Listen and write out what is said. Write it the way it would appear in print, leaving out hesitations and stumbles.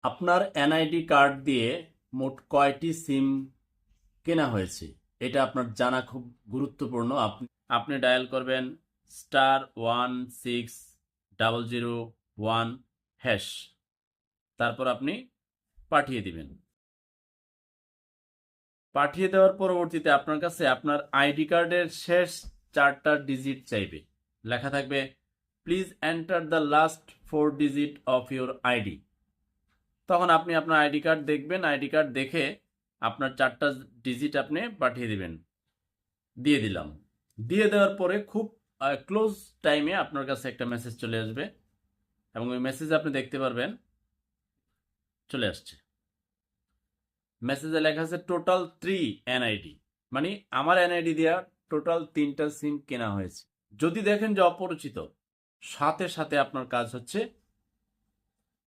আপনার NID card দিয়ে মোট কয়টি সিম কেনা হয়েছে এটা আপনার জানা খুব গুরুত্বপূর্ণ। আপনি ডায়াল করবেন *16001#। তারপর আপনি পাঠিয়ে দিবেন। পাঠিয়ে দেওয়ার পরবর্তীতে আপনার কাছে আপনার আইডি কার্ডের শেষ 4টা ডিজিট চাইবে। লেখা থাকবে please enter the last 4 digit of your ID. তখন আপনি আপনার আইডি কার্ড দেখবেন, আইডি কার্ড দেখে আপনার 4টা ডিজিট আপনি পাঠিয়ে দিবেন। দিয়ে দিলাম। দিয়ে দেওয়ার পরে খুব ক্লোজ টাইমে আপনার কাছে একটা মেসেজ চলে আসবে এবং ওই মেসেজে আপনি দেখতে পারবেন চলে আসছে। মেসেজে লেখা আছে টোটাল 3 এনআইডি, মানে আমার এনআইডি দেওয়া টোটাল 3টা সিম কেনা হয়েছে। যদি দেখেন যে অপরিচিত, সাথে সাথে আপনার কাজ হচ্ছে